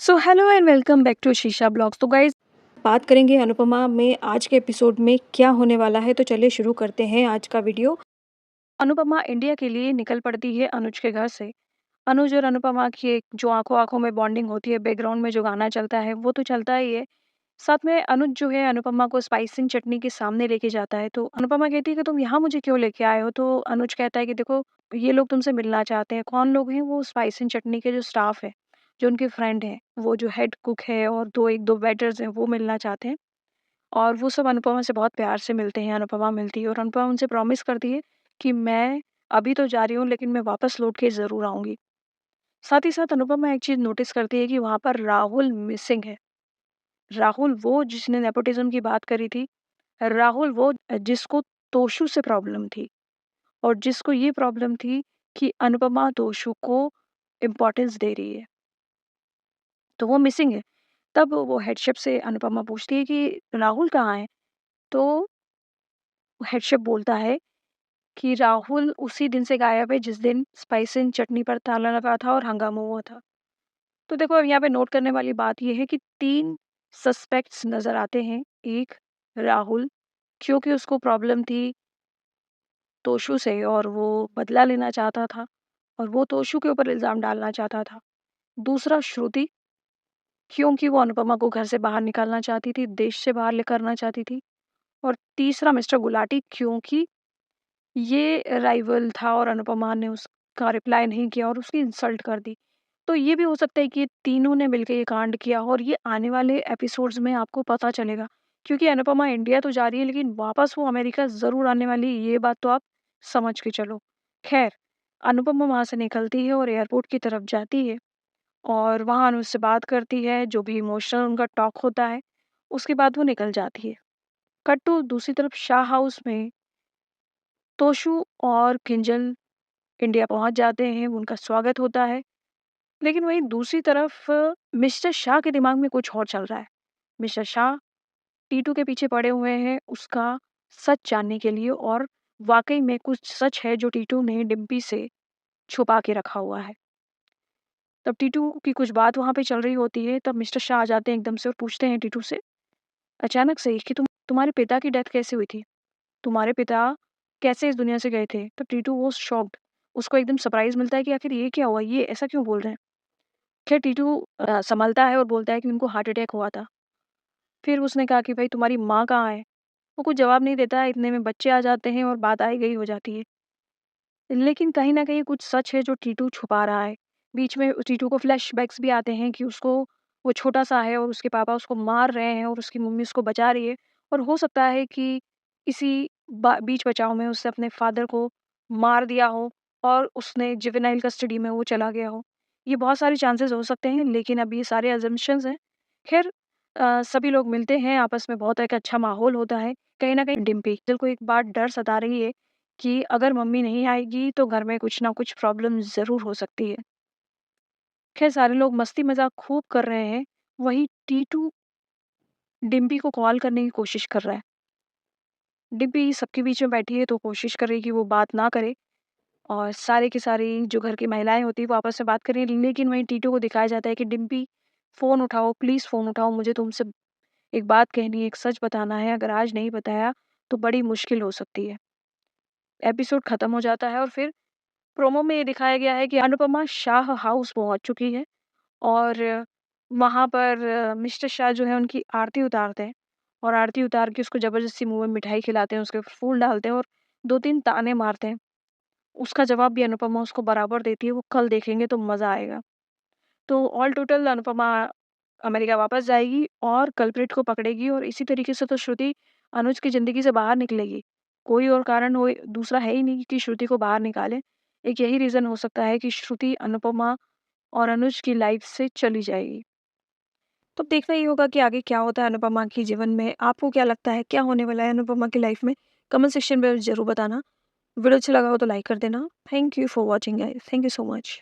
So hello and welcome back to Sheesha blogs. तो guys बात करेंगे अनुपमा में आज के एपिसोड में क्या होने वाला है। तो चलिए शुरू करते हैं आज का वीडियो। अनुपमा इंडिया के लिए निकल पड़ती है अनुज के घर से। अनुज और अनुपमा की एक जो आंखों आंखों में बॉन्डिंग होती है, बैकग्राउंड में जो गाना चलता है वो तो चलता ही है। साथ में अनुज जो है अनुपमा को स्पाइसिंग चटनी के सामने लेके जाता है। तो अनुपमा कहती है कि तुम यहाँ मुझे क्यों लेके आए हो। तो अनुज कहता है कि देखो, ये लोग तुमसे मिलना चाहते हैं। कौन लोग हैं? वो स्पाइसिंग चटनी के जो स्टाफ है, जो उनके फ्रेंड हैं, वो जो हेड कुक है और एक दो वेटर्स हैं, वो मिलना चाहते हैं। और वो सब अनुपमा से बहुत प्यार से मिलते हैं। अनुपमा मिलती है और अनुपमा उनसे प्रॉमिस करती है कि मैं अभी तो जा रही हूँ लेकिन मैं वापस लौट के ज़रूर आऊँगी। साथ ही साथ अनुपमा एक चीज़ नोटिस करती है कि वहाँ पर राहुल मिसिंग है। राहुल वो जिसने नेपोटिज़्म की बात करी थी। राहुल वो जिसको तोशु से प्रॉब्लम थी और जिसको ये प्रॉब्लम थी कि अनुपमा तोशु को इम्पोर्टेंस दे रही है, तो वो मिसिंग है। तब वो हेडशिप से अनुपमा पूछती है कि राहुल कहाँ है? तो हेडशिप बोलता है कि राहुल उसी दिन से गायब है जिस दिन स्पाइसी चटनी पर ताला लगा था और हंगामा हुआ था। तो देखो, अब यहाँ पे नोट करने वाली बात ये है कि 3 सस्पेक्ट्स नज़र आते हैं। एक राहुल, क्योंकि उसको प्रॉब्लम थी तोशु से और वो बदला लेना चाहता था और वो तोशु के ऊपर इल्ज़ाम डालना चाहता था। दूसरा श्रुति, क्योंकि वो अनुपमा को घर से बाहर निकालना चाहती थी, देश से बाहर ले करना चाहती थी। और तीसरा मिस्टर गुलाटी, क्योंकि ये राइवल था और अनुपमा ने उसका रिप्लाई नहीं किया और उसकी इंसल्ट कर दी। तो ये भी हो सकता है कि ये तीनों ने मिलके ये कांड किया और ये आने वाले एपिसोड्स में आपको पता चलेगा। क्योंकि अनुपमा इंडिया तो जा रही है लेकिन वापस वो अमेरिका ज़रूर आने वाली है, ये बात तो आप समझ के चलो। खैर, अनुपमा वहाँ से निकलती है और एयरपोर्ट की तरफ जाती है और वहाँ अनुज से बात करती है, जो भी इमोशनल उनका टॉक होता है, उसके बाद वो निकल जाती है। कट टू दूसरी तरफ शाह हाउस में तोशु और किंजल इंडिया पहुंच जाते हैं, उनका स्वागत होता है। लेकिन वहीं दूसरी तरफ मिस्टर शाह के दिमाग में कुछ और चल रहा है। मिस्टर शाह टीटू के पीछे पड़े हुए हैं उसका सच जानने के लिए और वाकई में कुछ सच है जो टीटू ने डिम्पी से छुपा के रखा हुआ है। तब टीटू की कुछ बात वहाँ पे चल रही होती है, तब मिस्टर शाह आ जाते हैं एकदम से और पूछते हैं टीटू से अचानक से ही कि तुम्हारे पिता की डेथ कैसे हुई थी? तुम्हारे पिता कैसे इस दुनिया से गए थे? तो टीटू वो शॉक्ड, उसको एकदम सरप्राइज़ मिलता है कि आखिर ये क्या हुआ? ये ऐसा क्यों बोल रहे हैं? खैर टीटू सँभलता है और बोलता है कि उनको हार्ट अटैक हुआ था। फिर उसने कहा कि भाई तुम्हारी माँ कहाँ है? वो कुछ जवाब नहीं देता है, इतने में बच्चे आ जाते हैं और बात आई गई हो जाती है। लेकिन कहीं न कहीं कुछ सच है जो टीटू छुपा रहा है। बीच में टीटू को फ्लैशबैक्स भी आते हैं कि उसको वो छोटा-सा है और उसके पापा उसको मार रहे हैं और उसकी मम्मी उसको बचा रही है और हो सकता है कि इसी बीच बचाव में उसने अपने फादर को मार दिया हो और उसने जुवेनाइल कस्टडी में वो चला गया हो। ये बहुत सारे चांसेस हो सकते हैं लेकिन अब ये सारे अज़म्पशन्स हैं। ख़ैर, सभी लोग मिलते हैं, आपस में बहुत एक अच्छा माहौल होता है। कहीं न कहीं डिम्पी दिल को एक बात डर सता रही है कि अगर मम्मी नहीं आएगी तो घर में कुछ ना कुछ प्रॉब्लम ज़रूर हो सकती है। खैर, सारे लोग मस्ती मज़ाक खूब कर रहे हैं, वहीं टीटू डिम्पी को कॉल करने की कोशिश कर रहा है। डिम्पी सबके बीच में बैठी है तो कोशिश कर रही है कि वो बात ना करे और सारे की सारी जो घर की महिलाएँ होती हैं वो आपस में बात कर रही हैं, लेकिन वहीं टीटू को दिखाया जाता है कि डिम्पी फ़ोन उठाओ, प्लीज़ फ़ोन उठाओ, मुझे तुमसे एक बात कहनी है, एक सच बताना है, अगर आज नहीं बताया तो बड़ी मुश्किल हो सकती है। एपिसोड खत्म हो जाता है और फिर प्रोमो में ये दिखाया गया है कि अनुपमा शाह हाउस पहुँच चुकी है और वहाँ पर मिस्टर शाह जो है उनकी आरती उतारते हैं और आरती उतार के उसको ज़बरदस्ती मुँह में मिठाई खिलाते हैं, उसके ऊपर फूल डालते हैं और 2-3 ताने मारते हैं। उसका जवाब भी अनुपमा उसको बराबर देती है, वो कल देखेंगे तो मज़ा आएगा। तो ऑल टोटल अनुपमा अमेरिका वापस जाएगी और कल्प्रिट को पकड़ेगी और इसी तरीके से तो श्रुति अनुज की ज़िंदगी से बाहर निकलेगी। कोई और कारण वो दूसरा है ही नहीं कि श्रुति को बाहर निकाले। एक यही रीज़न हो सकता है कि श्रुति अनुपमा और अनुज की लाइफ से चली जाएगी। तो अब देखना ही होगा कि आगे क्या होता है अनुपमा के जीवन में। आपको क्या लगता है क्या होने वाला है अनुपमा की लाइफ में? कमेंट सेक्शन में ज़रूर बताना। वीडियो अच्छा लगा हो तो लाइक कर देना। Thank you for watching guys. Thank you so much.